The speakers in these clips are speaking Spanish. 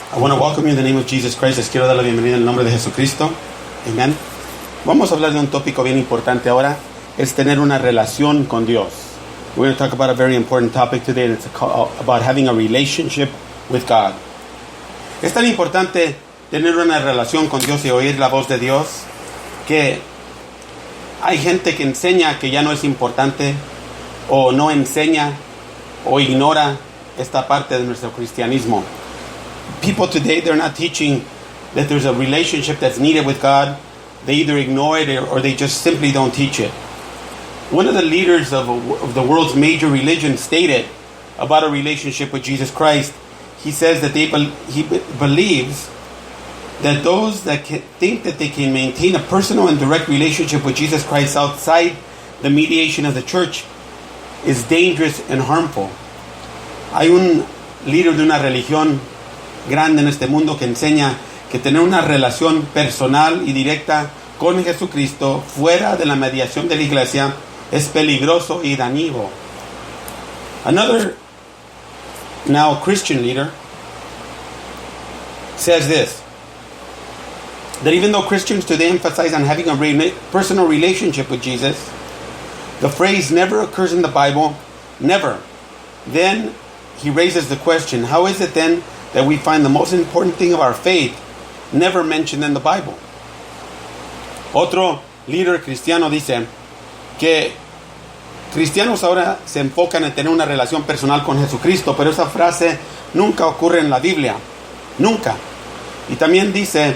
I want to welcome you in the name of Jesus Christ. Les quiero dar la bienvenida en el nombre de Jesucristo. Amen. Vamos a hablar de un tópico bien importante ahora. Es tener una relación con Dios. We're going to talk about a very important topic today. And it's about having a relationship with God. Es tan importante tener una relación con Dios y oír la voz de Dios que hay gente que enseña que ya no es importante o no enseña o ignora esta parte de nuestro cristianismo. People today, they're not teaching that there's a relationship that's needed with God. They either ignore it or they just simply don't teach it. One of the leaders of the world's major religion stated about a relationship with Jesus Christ, he says that he believes that those that think that they can maintain a personal and direct relationship with Jesus Christ outside the mediation of the church is dangerous and harmful. Hay un líder de una religión grande en este mundo que enseña que tener una relación personal y directa con Jesucristo fuera de la mediación de la iglesia es peligroso y dañino. Another now Christian leader says this, that even though Christians today emphasize on having a personal relationship with Jesus, the phrase never occurs in the Bible, never. Then he raises the question, how is it then that we find the most important thing of our faith never mentioned in the Bible? Otro líder cristiano dice que cristianos ahora se enfocan en tener una relación personal con Jesucristo, pero esa frase nunca ocurre en la Biblia, nunca. Y también dice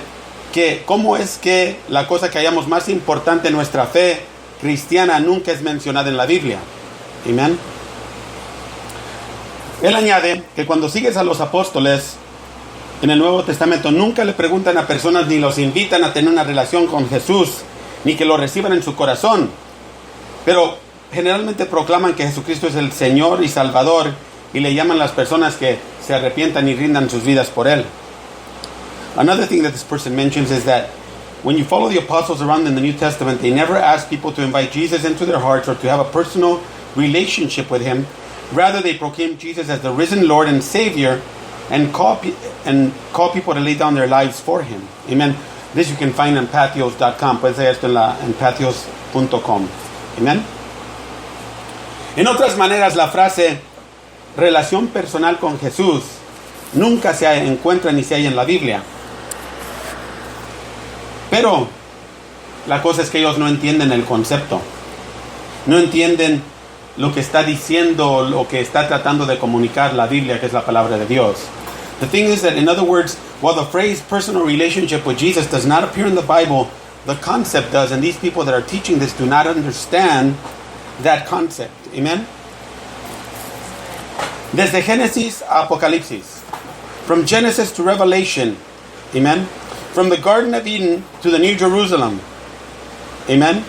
que cómo es que la cosa que hallamos más importante en nuestra fe cristiana nunca es mencionada en la Biblia. Amén. Él añade que cuando sigues a los apóstoles en el Nuevo Testamento nunca le preguntan a personas ni los invitan a tener una relación con Jesús, ni que lo reciban en su corazón, pero generalmente proclaman que Jesucristo es el Señor y Salvador y le llaman a las personas que se arrepientan y rindan sus vidas por Él. Another thing that this person mentions is that when you follow the apostles around in the New Testament, they never ask people to invite Jesus into their hearts or to have a personal relationship with Him. Rather, they proclaim Jesus as the risen Lord and Savior and call people to lay down their lives for Him. Amen. This you can find on Patheos.com. Puedes ver esto en Patheos.com. Amen. En otras maneras, la frase relación personal con Jesús nunca se encuentra ni se halla en la Biblia. Pero la cosa es que ellos no entienden el concepto. No entienden lo que está diciendo, lo que está tratando de comunicar la Biblia, que es la palabra de Dios. The thing is that, in other words, while the phrase personal relationship with Jesus does not appear in the Bible, the concept does, and these people that are teaching this do not understand that concept. Amen? Desde Génesis a Apocalipsis, from Genesis to Revelation, amen? From the Garden of Eden to the New Jerusalem, amen?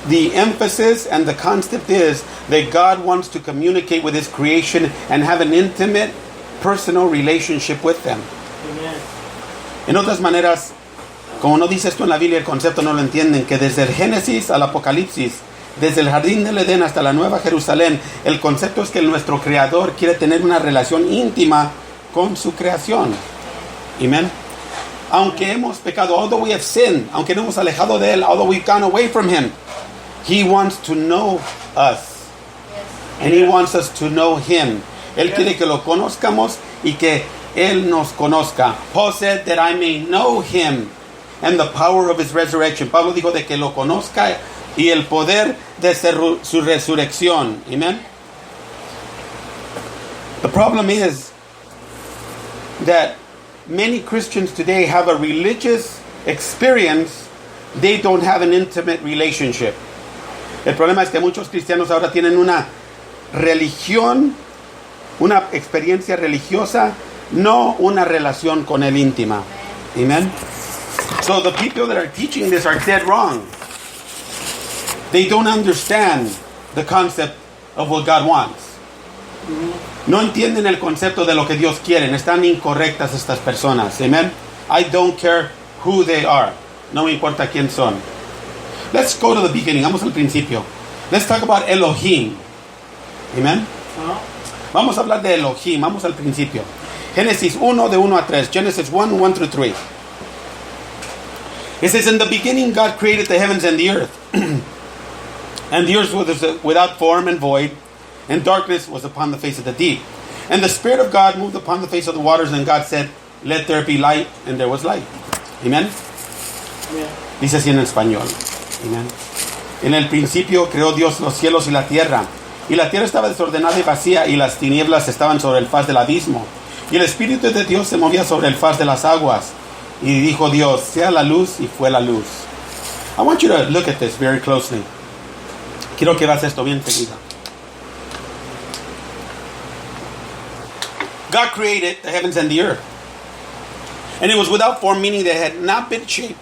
The emphasis and the concept is that God wants to communicate with His creation and have an intimate, personal relationship with them. Amen. En otras maneras, como no dice esto en la Biblia, el concepto no lo entienden, que desde el Génesis al Apocalipsis, desde el jardín del Edén hasta la Nueva Jerusalén, el concepto es que nuestro Creador quiere tener una relación íntima con su creación. Amén. Aunque hemos pecado, although we have sinned, aunque nos hemos alejado de Él, although we've gone away from Him, He wants to know us. And He wants us to know Him. Él quiere que lo conozcamos y que Él nos conozca. Paul said that I may know Him and the power of His resurrection. Pablo dijo de que lo conozca y el poder de su resurrección. Amen. The problem is that many Christians today have a religious experience. They don't have an intimate relationship. El problema es que muchos cristianos ahora tienen una religión, una experiencia religiosa, no una relación con Él íntima. Amen. So the people that are teaching this are dead wrong. They don't understand the concept of what God wants. No entienden el concepto de lo que Dios quiere. Están incorrectas estas personas. Amen. I don't care who they are. No me importa quién son. Let's go to the beginning. Vamos al principio. Let's talk about Elohim. Amen. Vamos a hablar de Elohim. Vamos al principio. Génesis 1, de 1 a 3. Genesis 1, 1 through 3. It says, in the beginning God created the heavens and the earth. And the earth was without form and void, and darkness was upon the face of the deep. And the Spirit of God moved upon the face of the waters, and God said, let there be light, and there was light. Amen. Dice así en español. Amen. En el principio creó Dios los cielos y la tierra tierra estaba desordenada y vacía, y las tinieblas estaban sobre el faz del abismo. Y el Espíritu de Dios se movía sobre el faz de las aguas. Y dijo Dios, sea la luz, y fue la luz. I want you to look at this very closely. Quiero que veas esto bien seguido. God created the heavens and the earth. And it was without form, meaning that it had not been shaped.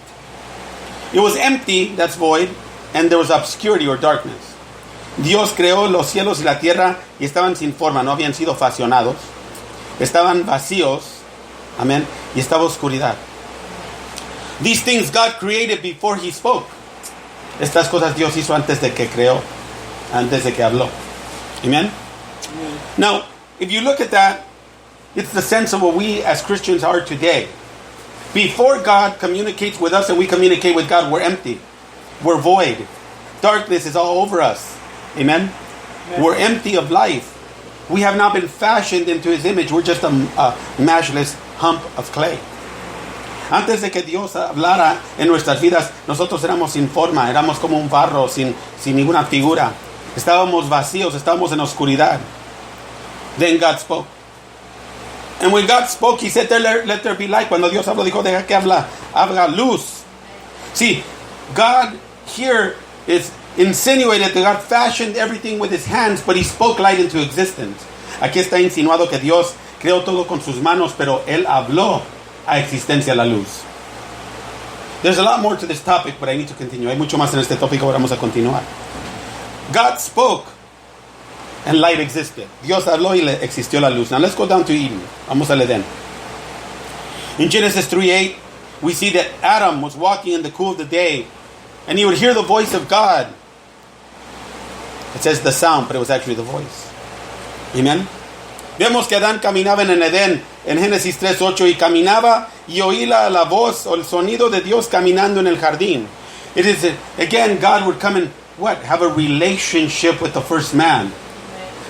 It was empty, that's void, and there was obscurity or darkness. Dios creó los cielos y la tierra y estaban sin forma, no habían sido faccionados. Estaban vacíos, amén, y estaba oscuridad. These things God created before He spoke. Estas cosas Dios hizo antes de que creó, antes de que habló. Amen? Now, if you look at that, it's the sense of what we as Christians are today. Before God communicates with us and we communicate with God, we're empty. We're void. Darkness is all over us. Amen? We're empty of life. We have not been fashioned into His image. We're just a mashless hump of clay. Antes de que Dios hablara en nuestras vidas, nosotros éramos sin forma, éramos como un barro sin ninguna figura. Estábamos vacíos, estábamos en oscuridad. Then God spoke. And when God spoke, He said, let there be light. Cuando Dios habló, dijo, deja que haga luz. See, God here is insinuated that God fashioned everything with His hands, but He spoke light into existence. Aquí está insinuado que Dios creó todo con sus manos, pero Él habló a existencia la luz. There's a lot more to this topic, but I need to continue. Hay mucho más en este tópico, ahora vamos a continuar. God spoke, and light existed. Dios habló y existió la luz. Now let's go down to Eden. Vamos al Edén. In Genesis 3:8, we see that Adam was walking in the cool of the day, and he would hear the voice of God. It says the sound, but it was actually the voice. Amen. Vemos que Adán caminaba en el Edén, en Génesis 3:8, y caminaba y oí la voz o el sonido de Dios caminando en el jardín. It is, again, God would come and, have a relationship with the first man.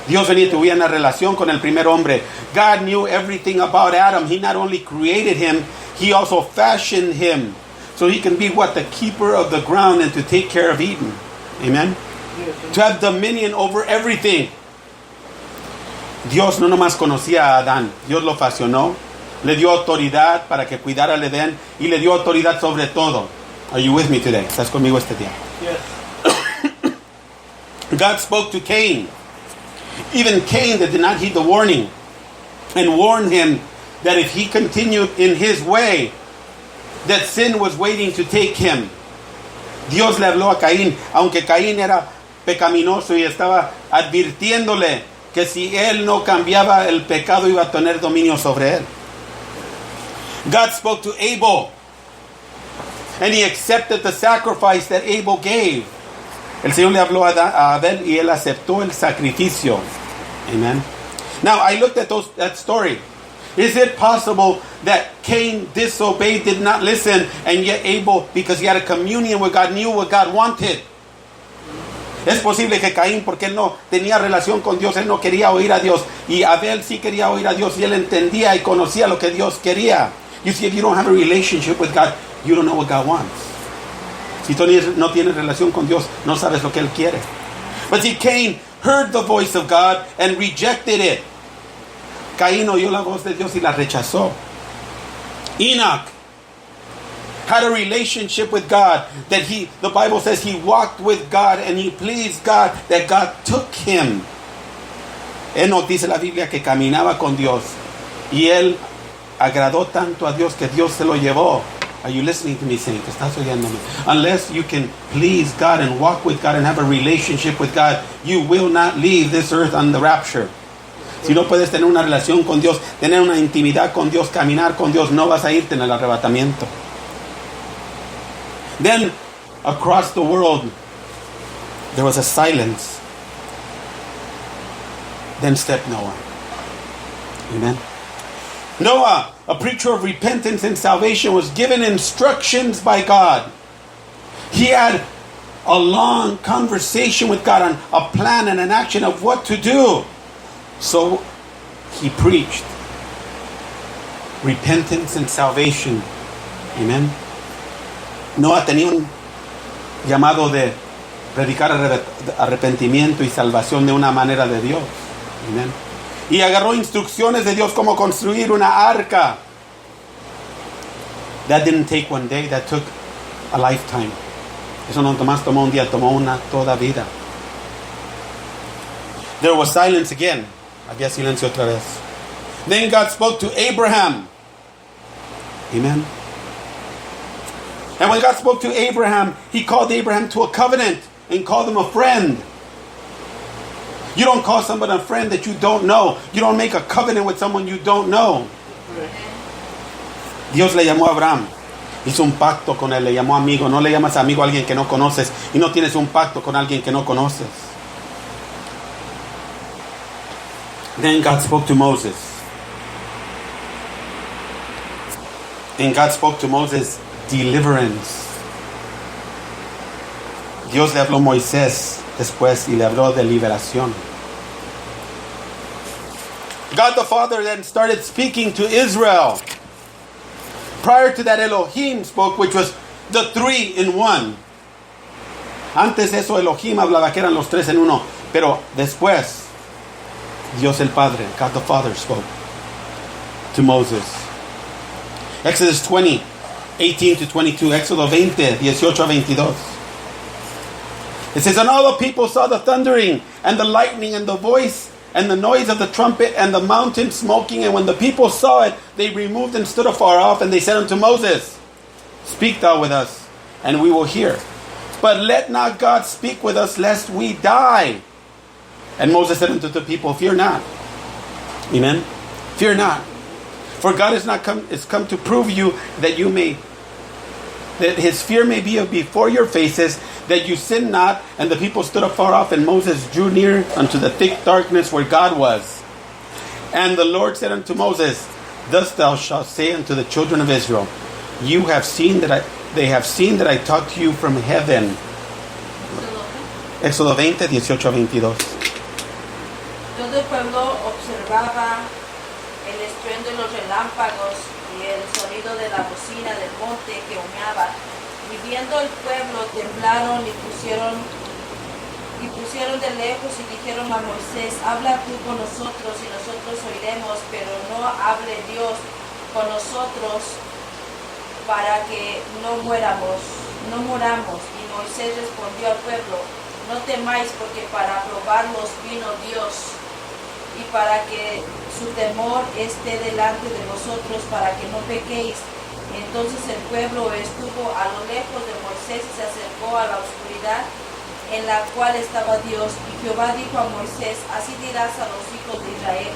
Dios venía y tuviera una relación con el primer hombre. God knew everything about Adam. He not only created him, He also fashioned him. So he can be the keeper of the ground and to take care of Eden. Amen? Yes. To have dominion over everything. Dios no nomás conocía a Adán. Dios lo fashionó. Le dio autoridad para que cuidara el Edén. Y le dio autoridad sobre todo. Are you with me today? ¿Estás conmigo este día? Yes. God spoke to Cain. Even Cain that did not heed the warning. And warned him that if he continued in his way, that sin was waiting to take him. Dios le habló a Caín, aunque Caín era pecaminoso y estaba advirtiéndole que si él no cambiaba, el pecado iba a tener dominio sobre él. God spoke to Abel, and he accepted the sacrifice that Abel gave. El Señor le habló a Abel y él aceptó el sacrificio. Amen. Now, I looked at that story. Is it possible that Cain disobeyed, did not listen, and yet Abel, because he had a communion with God, knew what God wanted? Es posible que Caín, porque él no tenía relación con Dios, él no quería oír a Dios, y Abel sí quería oír a Dios, y él entendía y conocía lo que Dios quería. You see, if you don't have a relationship with God, you don't know what God wants. Si tú no tienes relación con Dios, no sabes lo que Él quiere. But see, Cain heard the voice of God and rejected it. Caín oyó la voz de Dios y la rechazó. Enoch had a relationship with God that the Bible says he walked with God and he pleased God, that God took him. Enoch, dice la Biblia, que caminaba con Dios y él agradó tanto a Dios que Dios se lo llevó. Are you listening to me, saint? ¿Estás oyéndome? Unless you can please God and walk with God and have a relationship with God, you will not leave this earth on the rapture. Si no puedes tener una relación con Dios, tener una intimidad con Dios, caminar con Dios, no vas a irte en el arrebatamiento. Then, across the world, there was a silence. Then stepped Noah. Amen. Noah, a preacher of repentance and salvation, was given instructions by God. He had a long conversation with God on a plan and an action of what to do. So he preached repentance and salvation. Amen. Noah tenía un llamado de predicar arrepentimiento y salvación de una manera de Dios. Amen. Y agarró instrucciones de Dios cómo construir una arca. That didn't take one day, that took a lifetime. Eso no tomó un día, tomó una toda vida. There was silence again. Había silencio otra vez. Then God spoke to Abraham. Amen. And when God spoke to Abraham, he called Abraham to a covenant and called him a friend. You don't call someone a friend that you don't know. You don't make a covenant with someone you don't know. Dios le llamó a Abraham. Hizo un pacto con él, le llamó amigo. No le llamas amigo a alguien que no conoces y no tienes un pacto con alguien que no conoces. Then God spoke to Moses. And God spoke to Moses deliverance. Dios le habló a Moisés después y le habló de liberación. God the Father then started speaking to Israel. Prior to that, Elohim spoke, which was the 3 in 1. Antes de eso, Elohim hablaba que eran los 3 en 1. Pero después, Dios el Padre, God the Father, spoke to Moses. Exodus 20, 18 to 22. Éxodo 20, 18 a 22. It says, and all the people saw the thundering and the lightning and the voice and the noise of the trumpet and the mountain smoking. And when the people saw it, they removed and stood afar off. And they said unto Moses, speak thou with us, and we will hear. But let not God speak with us, lest we die. And Moses said unto the people, fear not. Amen. Fear not. For God is come to prove you that his fear may be before your faces, that you sin not. And the people stood afar off, and Moses drew near unto the thick darkness where God was. And the Lord said unto Moses, thus thou shalt say unto the children of Israel, they have seen that I talk to you from heaven. Éxodo 20, 18 a 22. Todo el pueblo observaba el estruendo de los relámpagos y el sonido de la bocina del monte que humeaba. Y viendo el pueblo, temblaron y pusieron de lejos y dijeron a Moisés, habla tú con nosotros y nosotros oiremos, pero no hable Dios con nosotros para que no muramos. Y Moisés respondió al pueblo, no temáis, porque para probarlos vino Dios, y para que su temor esté delante de vosotros, para que no pequéis. Entonces el pueblo estuvo a lo lejos de Moisés y se acercó a la oscuridad en la cual estaba Dios. Y Jehová dijo a Moisés, así dirás a los hijos de Israel,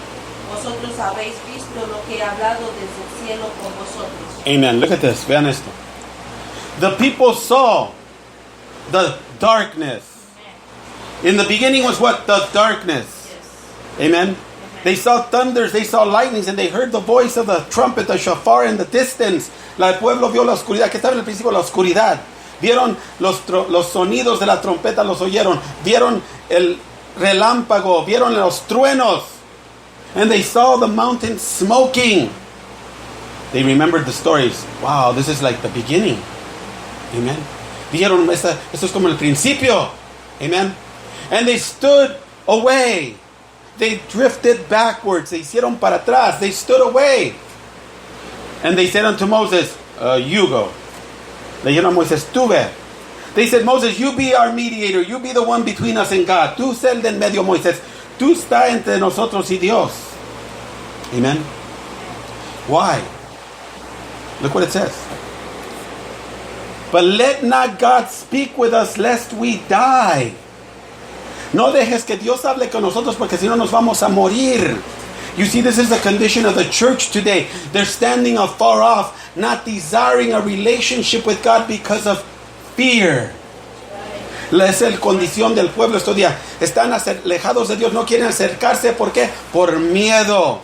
vosotros habéis visto lo que he hablado desde el cielo con vosotros. Amen. Look at this. Vean esto. The people saw the darkness. In the beginning was what? The darkness. Yes. Amen. They saw thunders, they saw lightnings, and they heard the voice of the trumpet, the shofar in the distance. El pueblo vio la oscuridad. ¿Qué estaba en el principio? La oscuridad. Vieron los sonidos de la trompeta, los oyeron. Vieron el relámpago, vieron los truenos. And they saw the mountain smoking. They remembered the stories. Wow, this is like the beginning. Amen. Dijeron, esto es como el principio. Amen. And they stood away. They drifted backwards. Se hicieron para atrás. They stood away. And they said unto Moses, you go. Le dijeron a Moisés, tú ve. They said, Moses, you be our mediator. You be the one between us and God. Tú sé el de en medio, Moisés. Tú está entre nosotros y Dios. Amen. Why? Look what it says. But let not God speak with us, lest we die. No dejes que Dios hable con nosotros, porque si no nos vamos a morir. You see, this is the condition of the church today. They're standing afar off, not desiring a relationship with God because of fear. Es la condición del pueblo estos días. Están alejados de Dios, no quieren acercarse. ¿Por qué? Por miedo.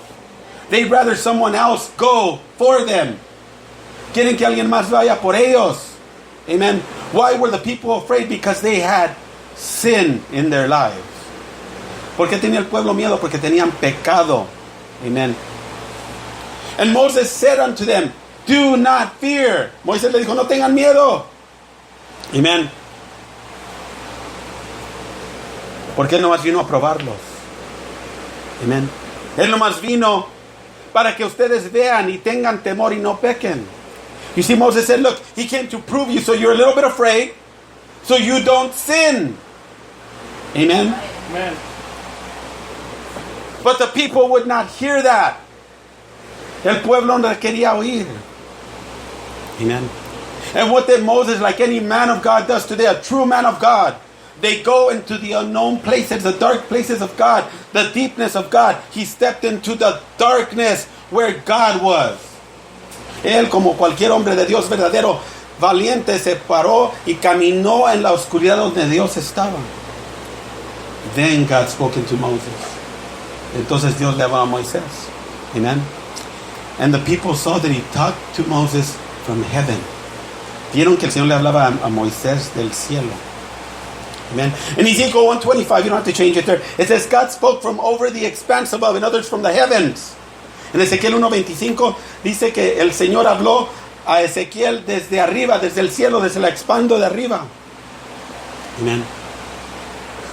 They'd rather someone else go for them. Quieren que alguien más vaya por ellos. Amen. Why were the people afraid? Because they had sin in their lives. ¿Por qué tenía el pueblo miedo? Porque tenían pecado. Amen. And Moses said unto them, do not fear. Moisés le dijo, no tengan miedo. Amen. Porque Él nomás vino a probarlos. Amen. Él nomás vino para que ustedes vean y tengan temor y no pequen. You see, Moses said, look, He came to prove you, so you're a little bit afraid, so you don't sin. Amen. Amen. But the people would not hear that. El pueblo no quería oír. Amen. And what did Moses, like any man of God does today, a true man of God, they go into the unknown places, the dark places of God, the deepness of God. He stepped into the darkness where God was. Él, como cualquier hombre de Dios verdadero, valiente, se paró y caminó en la oscuridad donde Dios estaba. Then God spoke into Moses. Entonces Dios le habló a Moisés. Amen. And the people saw that He talked to Moses from heaven. Vieron que el Señor le hablaba a Moisés del cielo. Amen. In Ezekiel 1:25, you don't have to change it there. It says, God spoke from over the expanse above, and others from the heavens. En Ezequiel 1:25 dice que el Señor habló a Ezequiel desde arriba, desde el cielo, desde el expando de arriba. Amen.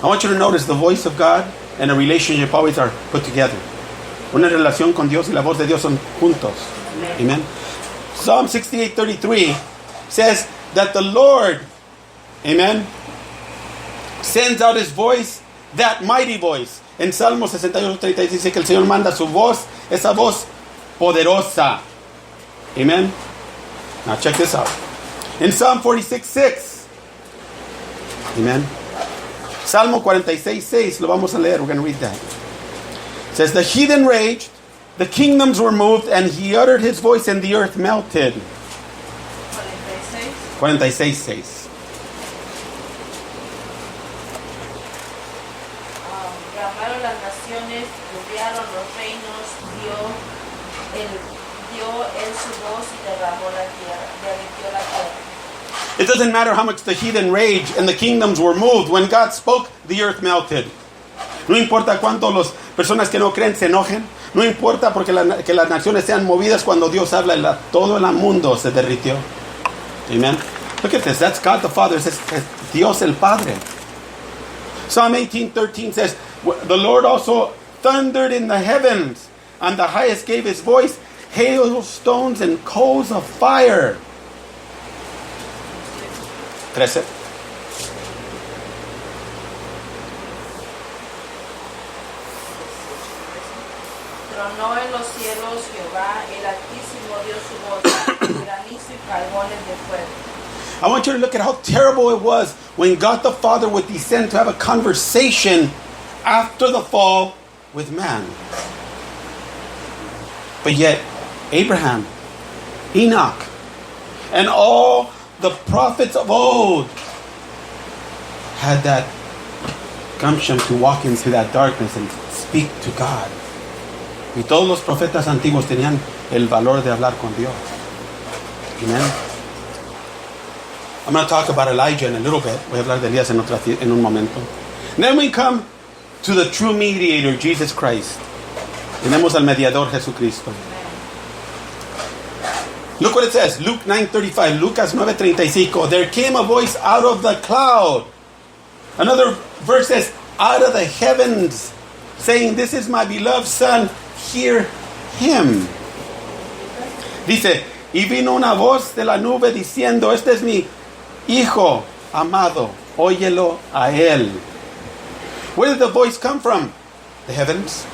I want you to notice the voice of God and a relationship always are put together. Una relación con Dios y la voz de Dios son juntos. Amen. Psalm 68:33 says that the Lord, amen, sends out His voice, that mighty voice. En Salmo 68:36 dice que el Señor manda su voz, esa voz poderosa. Amen. Now check this out. In Psalm 46:6. Amen. Salmo 46:6, lo vamos a leer, we're going to read that. It says, the heathen raged, the kingdoms were moved, and He uttered His voice, and the earth melted. 46:6. Clamaron las naciones, rugiaron los reinos, dio él su voz y derramó la tierra, derritió la tierra. It doesn't matter how much the heathen raged and the kingdoms were moved. When God spoke, the earth melted. No importa cuánto las personas que no creen se enojen. No importa porque que las naciones sean movidas cuando Dios habla. Todo el mundo se derritió. Amen. Look at this. That's God the Father. Es Dios el Padre. Psalm 18:13 says, the Lord also thundered in the heavens, and the highest gave His voice, hailstones and coals of fire. 13. Tronó en los cielos Jehová, el Altísimo dio su voz, granizo y carbones de fuego. I want you to look at how terrible it was when God the Father would descend to have a conversation after the fall with man. But yet, Abraham, Enoch, and all the prophets of old had that gumption to walk into that darkness and speak to God. Y todos los profetas antiguos tenían el valor de hablar con Dios. Amen. I'm going to talk about Elijah in a little bit. Voy a hablar de Elías en un momento. And then we come to the true mediator, Jesus Christ. Tenemos al mediador Jesucristo. Look what it says, Luke 9:35, Lucas 9:35. There came a voice out of the cloud. Another verse says, out of the heavens, saying, this is my beloved son, hear him. Dice, y vino una voz de la nube diciendo, este es mi hijo amado, óyelo a él. Where did the voice come from? The heavens.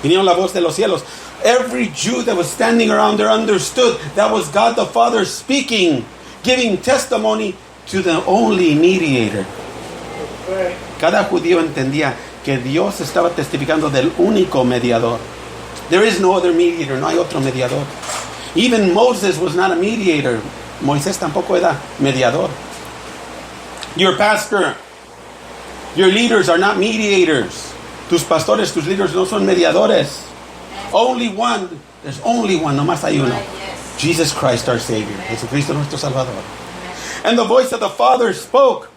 Vinieron la voz de los cielos. Every Jew that was standing around there understood that was God the Father speaking, giving testimony to the only mediator. Cada judío entendía que Dios estaba testificando del único mediador. There is no other mediator, no hay otro mediador. Even Moses was not a mediator. Moisés tampoco era mediador. Your pastor, your leaders are not mediators. Tus pastores, tus líderes no son mediadores. Only one. There's only one. Nomás hay uno. Yes. Jesus Christ our Savior. Jesucristo nuestro Salvador. And the voice of the Father spoke,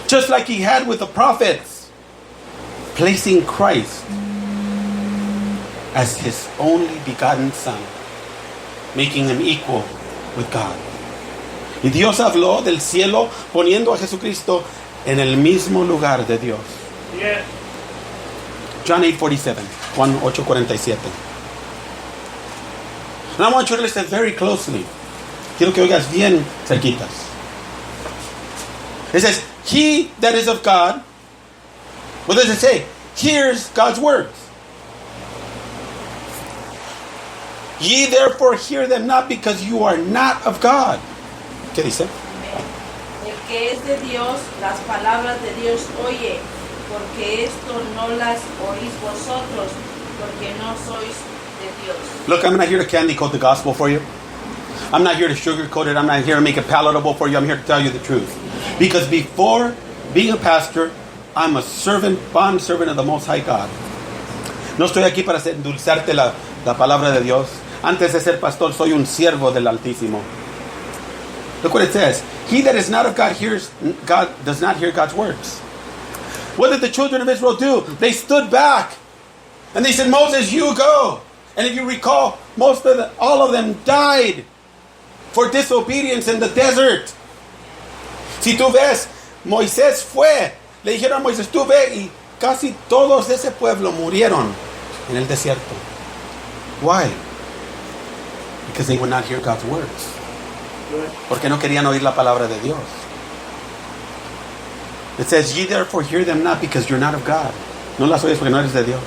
just like he had with the prophets, placing Christ as his only begotten Son, making him equal with God. Y Dios habló del cielo poniendo a Jesucristo en el mismo lugar de Dios. Yes. John 8:47. Juan 8:47. And I want you to listen very closely. Quiero que oigas bien cerquitas. It says, he that is of God, what does it say? Hears God's words. Ye therefore hear them not, because you are not of God. ¿Qué dice? El que es de Dios, las palabras de Dios oye, porque esto no las oís vosotros, porque no sois de Dios. Look, I'm not here to candy coat the gospel for you. I'm not here to sugarcoat it. I'm not here to make it palatable for you. I'm here to tell you the truth. Because before being a pastor, I'm a servant, bond servant of the Most High God. No estoy aquí para endulzarte la palabra de Dios. Antes de ser pastor, soy un siervo del Altísimo. Look what it says. He that is not of God does not hear God's words. What did the children of Israel do? They stood back. And they said, Moses, you go. And if you recall, all of them died for disobedience in the desert. Si tú ves, Moisés fue. Le dijeron a Moisés, tú ve, y casi todos ese pueblo murieron en el desierto. Why? Because they would not hear God's words. Porque no querían oír la palabra de Dios. It says, ye therefore hear them not, because you're not of God. No las oyes porque no eres de Dios.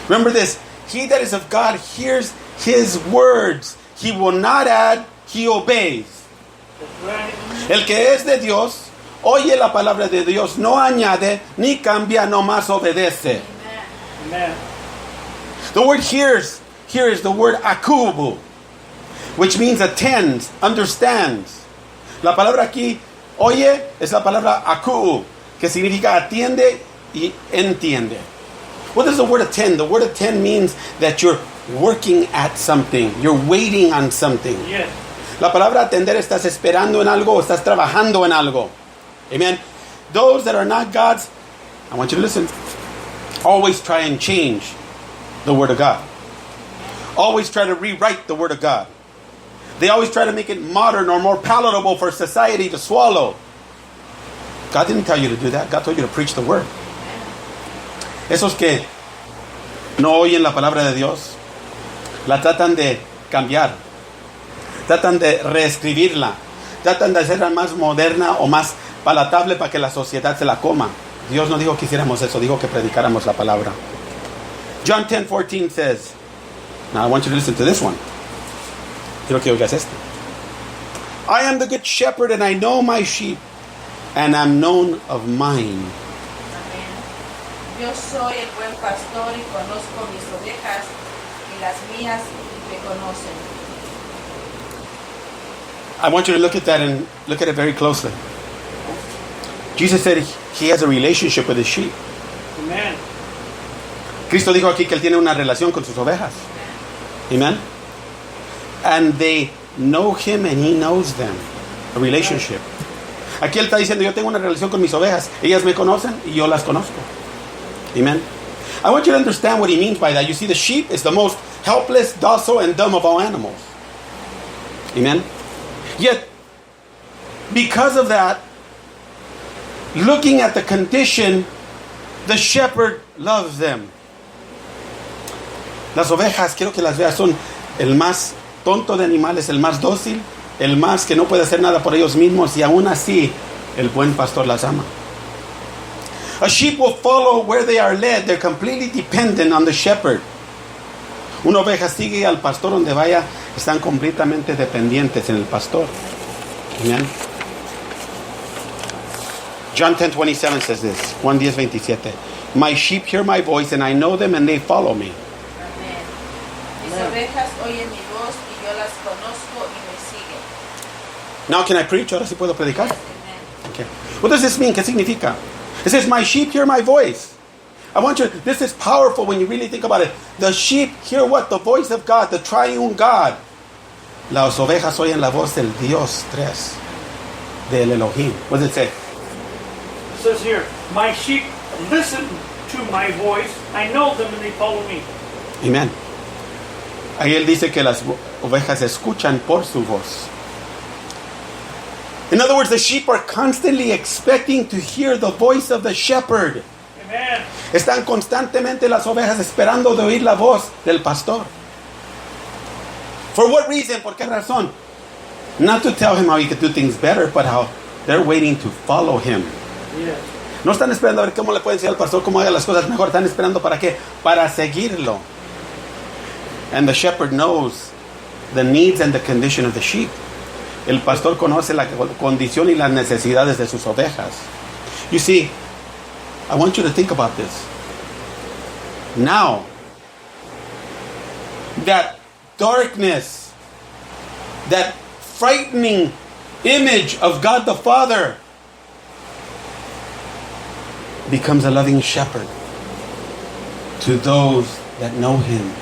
Remember this. He that is of God hears his words. He will not add, he obeys. El que es de Dios oye la palabra de Dios, no añade ni cambia, nomás obedece. Amen. The word here is the word akubu, which means attends, understands. La palabra aquí, oye, es la palabra aku, que significa atiende y entiende. What does the word attend? The word attend means that you're working at something. You're waiting on something. Yes. La palabra atender, estás esperando en algo, estás trabajando en algo. Amen. Those that are not God's, I want you to listen, always try and change the Word of God. Always try to rewrite the Word of God. They always try to make it modern or more palatable for society to swallow. God didn't tell you to do that. God told you to preach the Word. Esos que no oyen la palabra de Dios, la tratan de cambiar, tratan de reescribirla, tratan de hacerla más moderna o más palatable para que la sociedad se la coma. Dios no dijo que hiciéramos eso, dijo que predicáramos la palabra. John 10:14 says, now I want you to listen to this one. Quiero que oigas esto. I am the good shepherd, and I know my sheep, and am known of mine. Yo soy el buen pastor y conozco mis ovejas, y las mías me conocen. I want you to look at that and look at it very closely. Jesus said he has a relationship with his sheep. Amen. Cristo dijo aquí que él tiene una relación con sus ovejas. Amen. And they know him and he knows them. A relationship. Aquí él está diciendo, yo tengo una relación con mis ovejas. Ellas me conocen y yo las conozco. Amen. I want you to understand what he means by that. You see, the sheep is the most helpless, docile, and dumb of all animals. Amen. Yet, because of that, looking at the condition, the shepherd loves them. Las ovejas, quiero que las veas, son el más tonto de animales, el más dócil, el más que no puede hacer nada por ellos mismos, y aún así, el buen pastor las ama. A sheep will follow where they are led. They're completely dependent on the shepherd. Una oveja sigue al pastor donde vaya. Están completamente dependientes en el pastor. Amen. John 10:27 says this. Juan 10:27. My sheep hear my voice, and I know them, and they follow me. Amén. Mis ovejas oyen mi voz y yo las conozco y me siguen. Now can I preach? Ahora sí puedo predicar. Amén. What does this mean? ¿Qué significa? It says, my sheep hear my voice. I want you, this is powerful when you really think about it. The sheep hear what? The voice of God, the triune God. Las ovejas oyen la voz del Dios tres, del Elohim. What does it say? It says here, my sheep listen to my voice. I know them and they follow me. Amen. Ahí él dice que las ovejas escuchan por su voz. In other words, the sheep are constantly expecting to hear the voice of the shepherd. Amen. Están constantemente las ovejas esperando de oír la voz del pastor. For what reason? ¿Por qué razón? Not to tell him how he could do things better, but how they're waiting to follow him. Yes. No están esperando a ver cómo le pueden decir al pastor cómo haga las cosas mejor. Están esperando para qué? Para seguirlo. And the shepherd knows the needs and the condition of the sheep. El pastor conoce la condición y las necesidades de sus ovejas. You see, I want you to think about this. Now, that darkness, that frightening image of God the Father becomes a loving shepherd to those that know Him.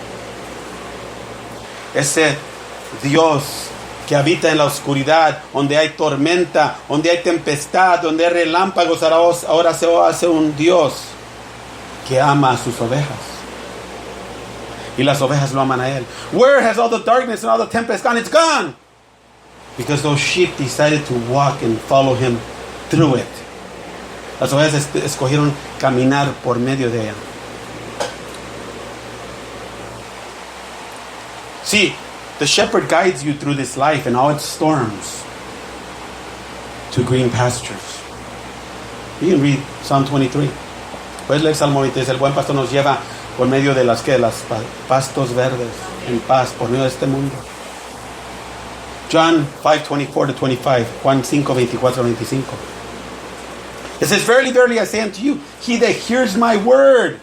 Ese Dios que habita en la oscuridad, donde hay tormenta, donde hay tempestad, donde hay relámpagos, ahora se hace un Dios que ama a sus ovejas. Y las ovejas lo aman a Él. Where has all the darkness and all the tempest gone? It's gone. Because those sheep decided to walk and follow Him through it. Las ovejas escogieron caminar por medio de Él. See, the shepherd guides you through this life and all its storms to green pastures. You can read Psalm 23. Puedes leer Salmo 23. El buen pastor nos lleva por medio de las pastos verdes en paz por medio de este mundo. John 5:24-25. Juan 5:24-25. It says, verily, verily, I say unto you, he that hears my word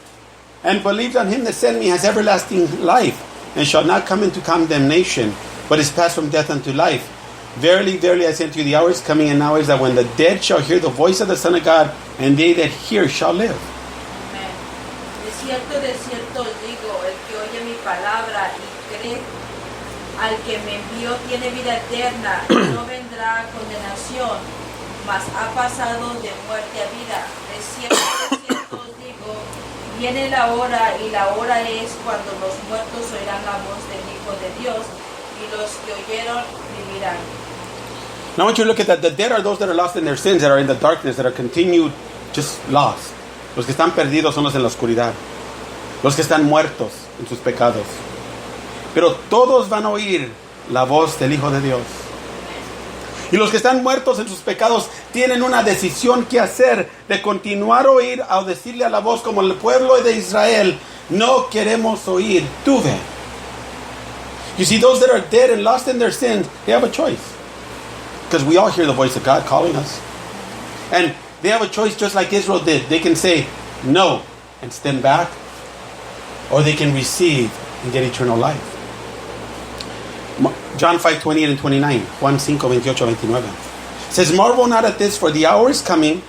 and believes on him that sent me has everlasting life, and shall not come into condemnation, but is passed from death unto life. Verily, verily, I say unto you, the hour is coming, and now is that when the dead shall hear the voice of the Son of God, and they that hear shall live. Amén. De cierto os digo, el que oye mi palabra y cree al que me envió tiene vida eterna, y no vendrá a condenación, mas ha pasado de muerte a vida. De cierto os digo, viene la hora, y la hora es cuando los muertos oirán la voz del Hijo de Dios, y los que oyeron vivirán. Now I want you to look at that. The dead are those that are lost in their sins, that are in the darkness, that are continued just lost. Los que están perdidos son los en la oscuridad. Los que están muertos en sus pecados. Pero todos van a oír la voz del Hijo de Dios. Y los que están muertos en sus pecados tienen una decisión que hacer de continuar a oír o decirle a la voz como el pueblo de Israel, no queremos oír, tú ve. You see, those that are dead and lost in their sins, they have a choice. Because we all hear the voice of God calling us. And they have a choice just like Israel did. They can say no and stand back, or they can receive and get eternal life. John 5:28 and 29. Juan 5:28-29. Says, marvel not at this, for the hour is coming,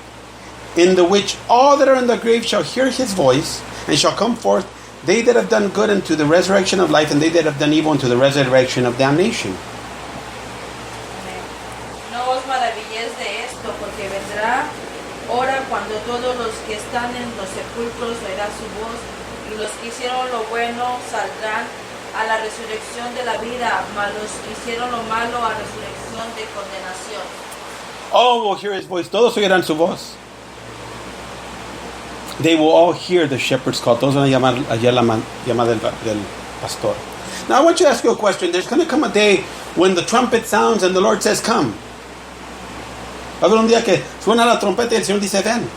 in the which all that are in the grave shall hear his voice, and shall come forth, they that have done good unto the resurrection of life, and they that have done evil unto the resurrection of damnation. No os maravilléis de esto, porque vendrá hora cuando todos los que están en los sepulcros oirán su voz, y los que hicieron lo bueno saldrán a la resurrección de la vida, mas los que hicieron lo malo a resurrección de condenación. All will hear his voice. Todos oirán su voz. They will all hear the shepherd's call. Todos van a llamar allá la llamada del pastor. Now I want you to ask you a question. There's going to come a day when the trumpet sounds and the Lord says, come. Va a haber un día que suena la trompeta y el Señor dice, ven.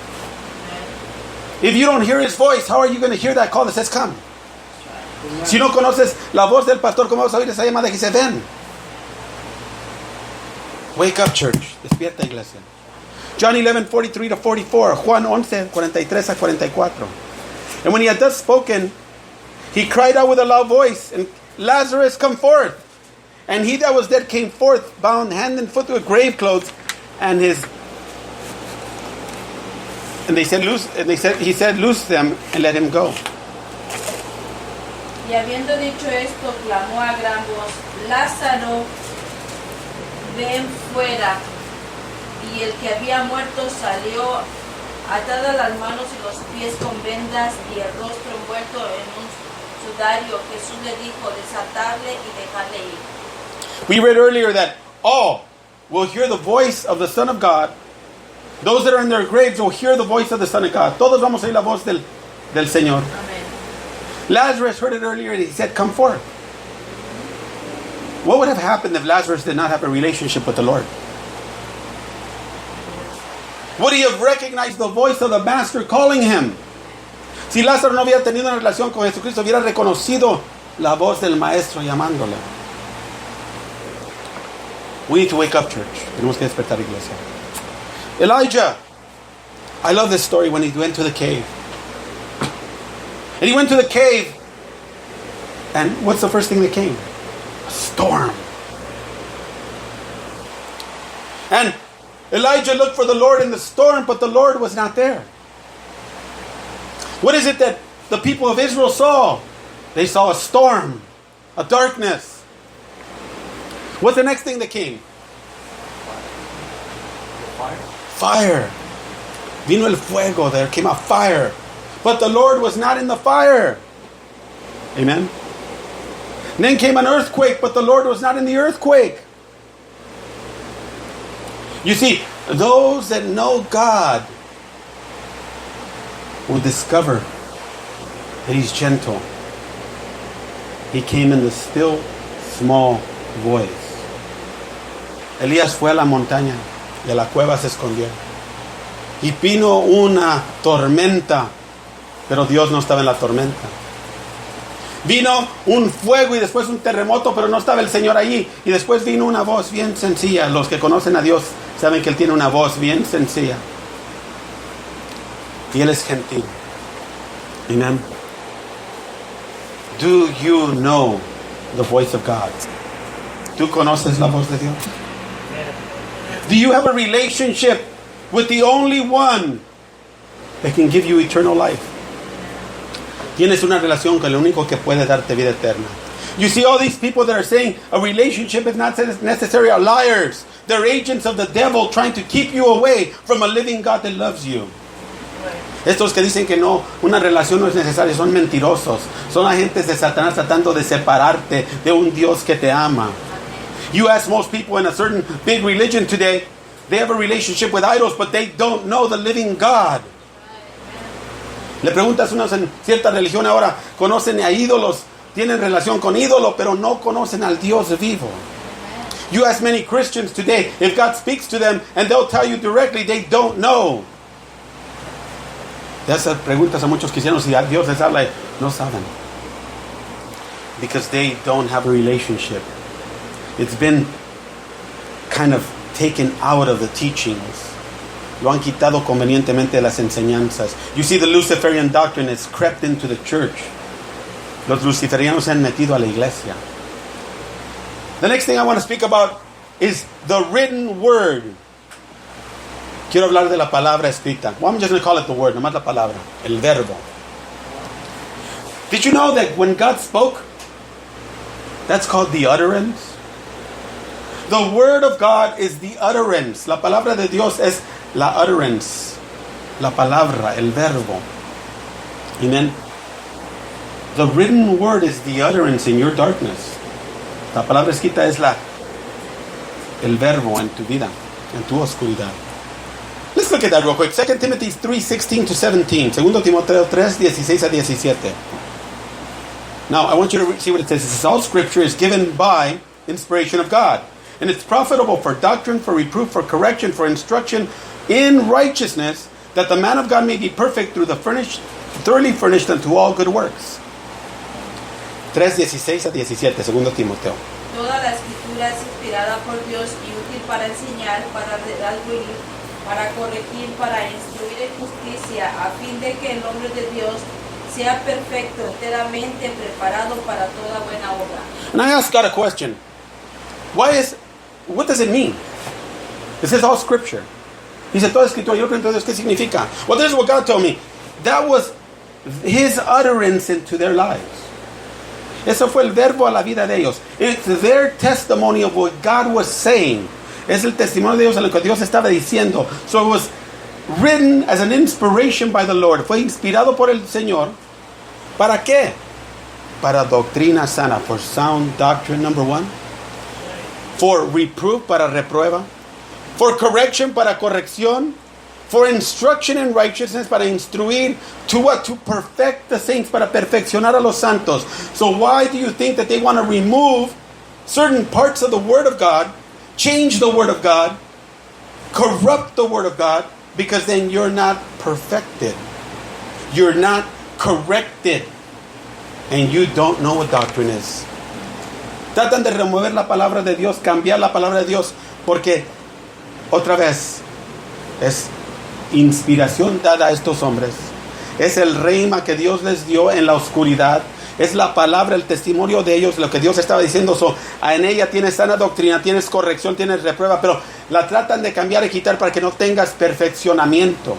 If you don't hear his voice, how are you going to hear that call that says, come? Si no conoces la voz del pastor, ¿cómo vas a oír esa llamada que dice, ven? Wake up, church. Despierta, iglesia. John 11:43-44. Juan 11:43-44. And when he had thus spoken, he cried out with a loud voice, and Lazarus, come forth. And he that was dead came forth, bound hand and foot with grave clothes, and his And he said, loose them and let him go. Y habiendo dicho esto, clamó a gran voz, Lázaro, ven fuera. Y el que había muerto salió, atadas las manos y los pies con vendas y el rostro envuelto en un sudario. Jesús le dijo, desatarle y dejarle ir. We read earlier that all will hear the voice of the Son of God. Those that are in their graves will hear the voice of the Son of God. Todos vamos a oír la voz del Señor. Amén. Lazarus heard it earlier and he said, come forth. What would have happened if Lazarus did not have a relationship with the Lord? Would he have recognized the voice of the Master calling him? Si Lázaro no hubiera tenido una relación con Jesucristo, hubiera reconocido la voz del Maestro llamándole. We need to wake up, church. Tenemos que despertar, iglesia. Elijah. I love this story when he went to the cave. And he went to the cave. And what's the first thing that came? A storm. And Elijah looked for the Lord in the storm, but the Lord was not there. What is it that the people of Israel saw? They saw a storm, a darkness. What's the next thing that came? Fire. Vino el fuego. There came a fire. But the Lord was not in the fire. Amen. And then came an earthquake, but the Lord was not in the earthquake. You see, those that know God will discover that He's gentle. He came in the still, small voice. Elías fue a la montaña y a la cueva se escondió. Y vino una tormenta, pero Dios no estaba en la tormenta. Vino un fuego y después un terremoto, pero no estaba el Señor allí. Y después vino una voz bien sencilla. Los que conocen a Dios saben que Él tiene una voz bien sencilla. Y Él es gentil. Amen. Do you know the voice of God? ¿Tú conoces la voz de Dios? Do you have a relationship with the only one that can give you eternal life? Tienes una relación con el único que puede darte vida eterna. You see, all these people that are saying a relationship is not necessary are liars. They're agents of the devil trying to keep you away from a living God that loves you. Estos que dicen que no, una relación no es necesaria, son mentirosos. Son agentes de Satanás tratando de separarte de un Dios que te ama. You ask most people in a certain big religion today, they have a relationship with idols, but they don't know the living God. Le preguntas a unos en cierta religión ahora, conocen a ídolos, tienen relación con ídolos, pero no conocen al Dios vivo. You ask many Christians today, if God speaks to them, and they'll tell you directly, they don't know. Le haces preguntas a muchos cristianos y a Dios les habla y no saben. Because they don't have a relationship. It's been kind of taken out of the teachings. Lo han quitado convenientemente de las enseñanzas. You see, the Luciferian doctrine has crept into the church. Los luciferianos se han metido a la iglesia. The next thing I want to speak about is the written word. Quiero hablar de la palabra escrita. Well, I'm just going to call it the word, nomás la palabra, el verbo. Did you know that when God spoke, that's called the utterance? The word of God is the utterance. La palabra de Dios es la utterance. La palabra, el verbo. Amen. The written word is the utterance in your darkness. La palabra escrita es el verbo en tu vida, en tu oscuridad. Let's look at that real quick. 2 Timothy 3:16 to 17. 2 Timoteo 3:16 a 17. Now, I want you to see what it says. It says, all scripture is given by inspiration of God. And it's profitable for doctrine, for reproof, for correction, for instruction in righteousness, that the man of God may be perfect through the thoroughly furnished unto all good works. 3:16 a 17, 2 Timoteo. Toda la escritura es inspirada por Dios y útil para enseñar, para redarguir, para corregir, para instruir en justicia, a fin de que el hombre de Dios sea perfecto, enteramente preparado para toda buena obra. And I asked God a question. What does it mean? It says all scripture. Dice toda escritura. Yo le pregunto a Dios, ¿qué significa? Well, this is what God told me. That was His utterance into their lives. Eso fue el verbo a la vida de ellos. It's their testimony of what God was saying. Es el testimonio de Dios a lo que Dios estaba diciendo. So it was written as an inspiration by the Lord. Fue inspirado por el Señor. ¿Para qué? Para doctrina sana. For sound doctrine, number one. For reproof, para reprueba. For correction, para corrección. For instruction in righteousness, para instruir. To what? To perfect the saints, para perfeccionar a los santos. So why do you think that they want to remove certain parts of the Word of God, change the Word of God, corrupt the Word of God? Because then you're not perfected. You're not corrected. And you don't know what doctrine is. Tratan de remover la palabra de Dios, cambiar la palabra de Dios, porque otra vez es inspiración dada a estos hombres. Es el reima que Dios les dio en la oscuridad. Es la palabra, el testimonio de ellos, lo que Dios estaba diciendo. En ella tienes sana doctrina, tienes corrección, tienes reprueba, pero la tratan de cambiar y quitar para que no tengas perfeccionamiento.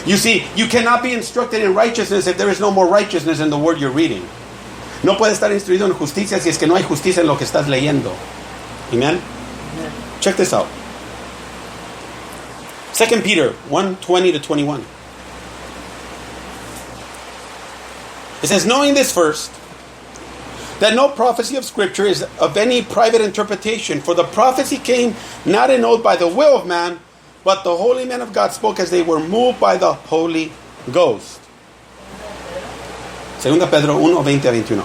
You see, you cannot be instructed in righteousness if there is no more righteousness in the word you're reading. No puedes estar instruido en justicia si es que no hay justicia en lo que estás leyendo. Amen? Check this out. 2 Peter 1:20-21. It says, knowing this first, that no prophecy of Scripture is of any private interpretation, for the prophecy came not in oath by the will of man, but the holy men of God spoke as they were moved by the Holy Ghost. 2 Pedro 1:20-21.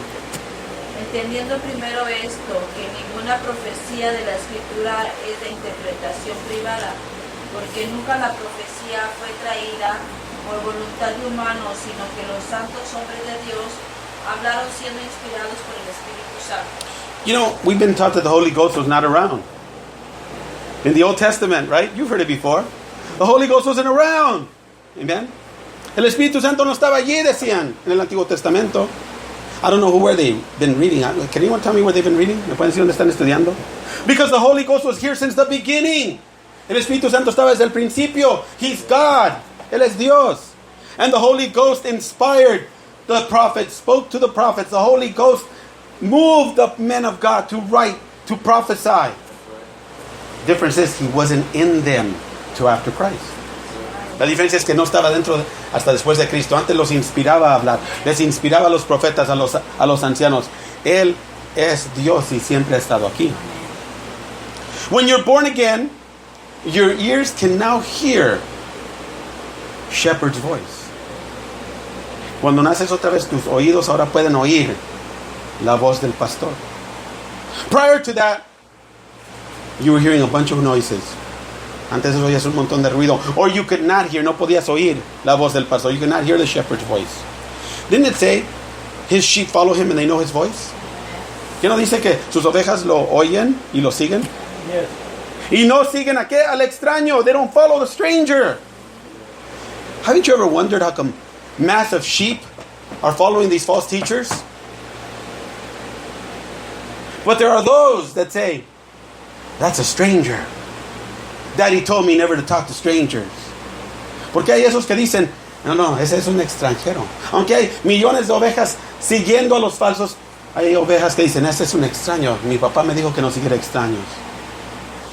Entendiendo primero esto, que ninguna profecía de la Escritura es de interpretación privada, porque nunca la profecía fue traída por voluntad de humanos, sino que los santos hombres de Dios hablaron siendo inspirados por el Espíritu Santo. You know, we've been taught that the Holy Ghost was not around. In the Old Testament, right? You've heard it before. The Holy Ghost wasn't around. Amen? El Espíritu Santo no estaba allí, decían en el Antiguo Testamento. I don't know where they've been reading. Can anyone tell me where they've been reading? ¿Me pueden decir dónde están estudiando? Because the Holy Ghost was here since the beginning. El Espíritu Santo estaba desde el principio. He's God. Él es Dios. And the Holy Ghost inspired the prophets, spoke to the prophets. The Holy Ghost moved the men of God to write, to prophesy. Difference is he wasn't in them till after Christ. La diferencia es que no estaba dentro hasta después de Cristo. Antes los inspiraba a hablar, les inspiraba a los profetas, a los ancianos. Él es Dios y siempre ha estado aquí. When you're born again, your ears can now hear shepherd's voice. Cuando naces otra vez, tus oídos ahora pueden oír la voz del pastor. Prior to that, you were hearing a bunch of noises. Antes oías un montón de ruido. Or you could not hear, no podías oír la voz del pastor. You could not hear the shepherd's voice. Didn't it say, his sheep follow him and they know his voice? ¿Qué no dice que sus ovejas lo oyen y lo siguen? Yes. Y no siguen a qué? Al extraño. They don't follow the stranger. Haven't you ever wondered how come mass of sheep are following these false teachers? But there are those that say, that's a stranger. Daddy told me never to talk to strangers. Porque hay esos que dicen, no, ese es un extranjero. Aunque hay millones de ovejas siguiendo a los falsos, hay ovejas que dicen, ese es un extraño. Mi papá me dijo que no siguiera extraños.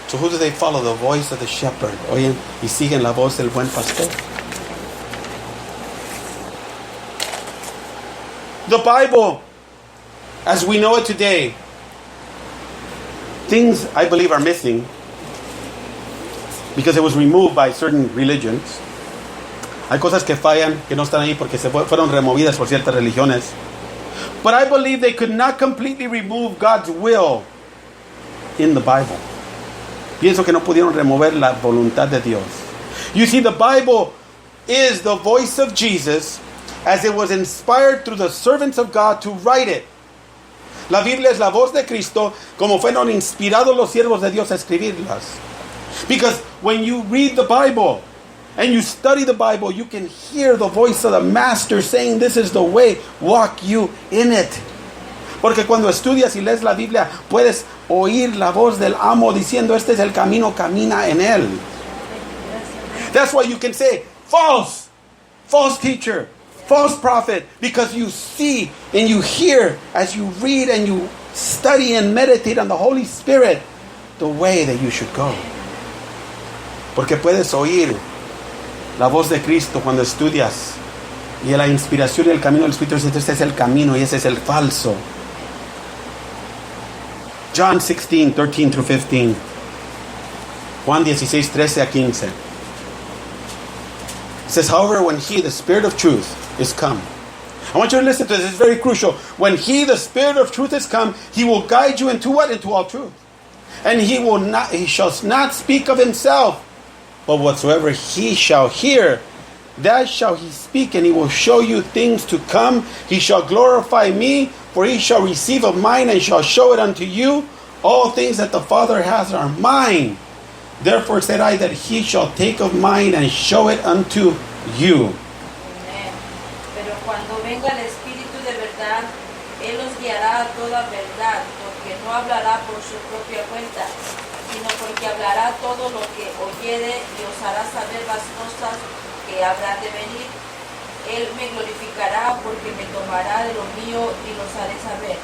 So who do they follow? The voice of the shepherd. Oyen y siguen la voz del buen pastor. The Bible, as we know it today, things I believe are missing because it was removed by certain religions. Hay cosas que fallan, que no están ahí porque fueron removidas por ciertas religiones. But I believe they could not completely remove God's will in the Bible. Pienso que no pudieron remover la voluntad de Dios. You see, the Bible is the voice of Jesus as it was inspired through the servants of God to write it. La Biblia es la voz de Cristo como fueron inspirados los siervos de Dios a escribirlas. Because when you read the Bible and you study the Bible, you can hear the voice of the Master saying, this is the way, walk you in it. Porque cuando estudias y lees la Biblia, puedes oír la voz del amo diciendo, este es el camino, camina en él. That's why you can say, false teacher, false prophet, because you see and you hear as you read and you study and meditate on the Holy Spirit the way that you should go. Porque puedes oír la voz de Cristo cuando estudias y la inspiración y el camino del Espíritu Santo. Este es el camino y ese es el falso. John 16, 13 through 15. Juan 16, 13 a 15. It says, however, when He, the Spirit of truth, is come. I want you to listen to this. It's very crucial. When He, the Spirit of truth, is come, He will guide you into what? Into all truth. And He shall not speak of Himself, but whatsoever He shall hear, that shall He speak, and He will show you things to come. He shall glorify Me, for He shall receive of mine, and shall show it unto you. All things that the Father has are mine. Therefore said I, that He shall take of mine and show it unto you. Amén. Pero cuando venga el Espíritu de verdad, Él os guiará a toda verdad, porque no hablará por su propia cuenta, sino porque hablará todo lo que oyere y os hará saber las cosas que habrán de venir. Él me glorificará, porque me tomará de lo mío y los haré saber.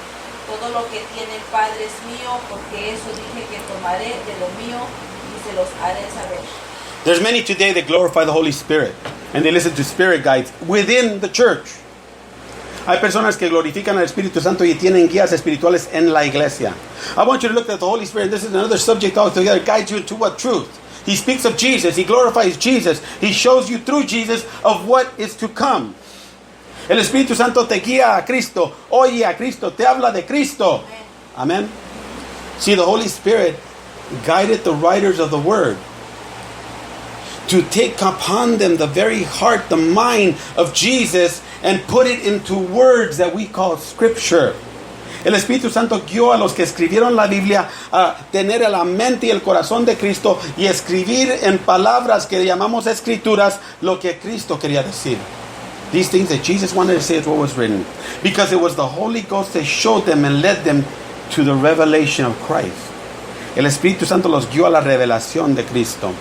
Todo lo que tiene el Padre es mío, porque eso dije que tomaré de lo mío y se los haré saber. There's many today that glorify the Holy Spirit, and they listen to spirit guides within the church. Hay personas que glorifican al Espíritu Santo y tienen guías espirituales en la iglesia. I want you to look at the Holy Spirit. This is another subject altogether. Guides you into what truth? He speaks of Jesus. He glorifies Jesus. He shows you through Jesus of what is to come. El Espíritu Santo te guía a Cristo, oye a Cristo, te habla de Cristo. Amen. See, the Holy Spirit guided the writers of the Word to take upon them the very heart, the mind of Jesus, and put it into words that we call Scripture. El Espíritu Santo guió a los que escribieron la Biblia a tener la mente y el corazón de Cristo y escribir en palabras que llamamos escrituras lo que Cristo quería decir. These things that Jesus wanted to say is what was written, because it was the Holy Ghost that showed them and led them to the revelation of Christ. El Espíritu Santo los guió a la revelación de Cristo.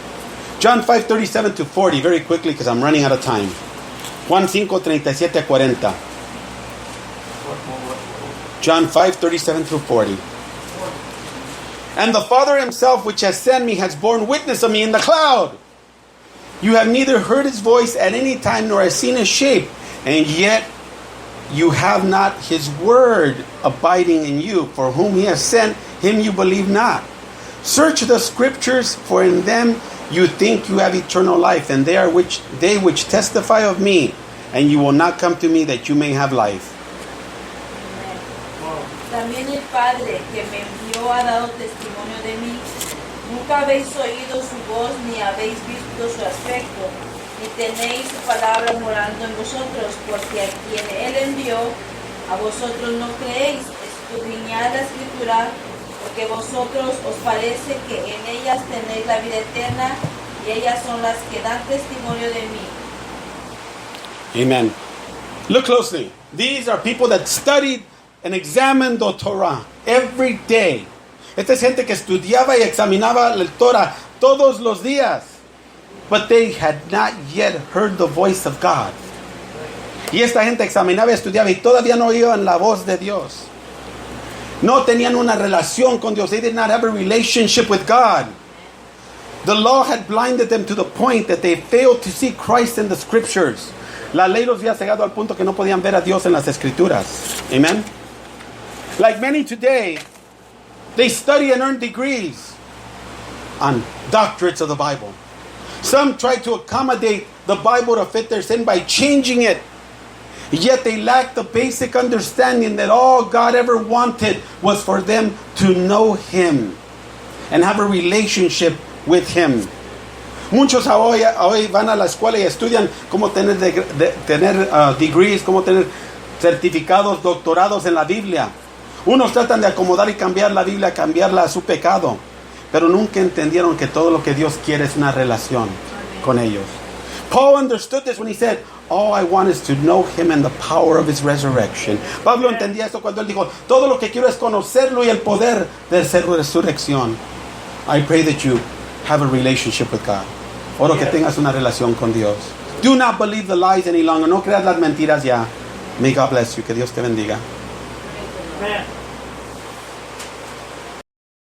John 5:37 to 40, very quickly because I'm running out of time. Juan 5:37 a 40. John 5:37 through 40. And the Father Himself, which has sent me, has borne witness of me in the cloud. You have neither heard His voice at any time, nor has seen His shape, and yet you have not His word abiding in you. For whom He has sent, Him you believe not. Search the Scriptures, for in them you think you have eternal life, and they which testify of me, and you will not come to me that you may have life. También el Padre que me envió ha dado testimonio de mí. Nunca habéis oído su voz, ni habéis visto su aspecto, ni tenéis su palabra morando en vosotros, porque a quien Él envió, a vosotros no creéis. Escudriñad la Escritura, porque vosotros os parece que en ellas tenéis la vida eterna, y ellas son las que dan testimonio de mí. Amen. Look closely. These are people that studied and examined the Torah every day. Esta es gente que estudiaba y examinaba la Torah todos los días. But they had not yet heard the voice of God. Y esta gente examinaba y estudiaba y todavía no oían la voz de Dios. No tenían una relación con Dios. They did not have a relationship with God. The law had blinded them to the point that they failed to see Christ in the Scriptures. La ley los había cegado al punto que no podían ver a Dios en las Escrituras. Amen. Like many today, they study and earn degrees on doctorates of the Bible. Some try to accommodate the Bible to fit their sin by changing it. Yet they lack the basic understanding that all God ever wanted was for them to know Him and have a relationship with Him. Muchos hoy van a la escuela y estudian cómo tener degrees, cómo tener certificados, doctorados en la Biblia. Unos tratan de acomodar y cambiar la Biblia, cambiarla a su pecado, pero nunca entendieron que todo lo que Dios quiere es una relación con ellos. Paul understood this when he said, all I want is to know Him and the power of His resurrection. Pablo entendía eso cuando él dijo, todo lo que quiero es conocerlo y el poder de su resurrección. I pray that you have a relationship with God. Oro que Yes. tengas una relación con Dios. Do not believe the lies any longer. No creas las mentiras ya. May God bless you. Que Dios te bendiga. Man.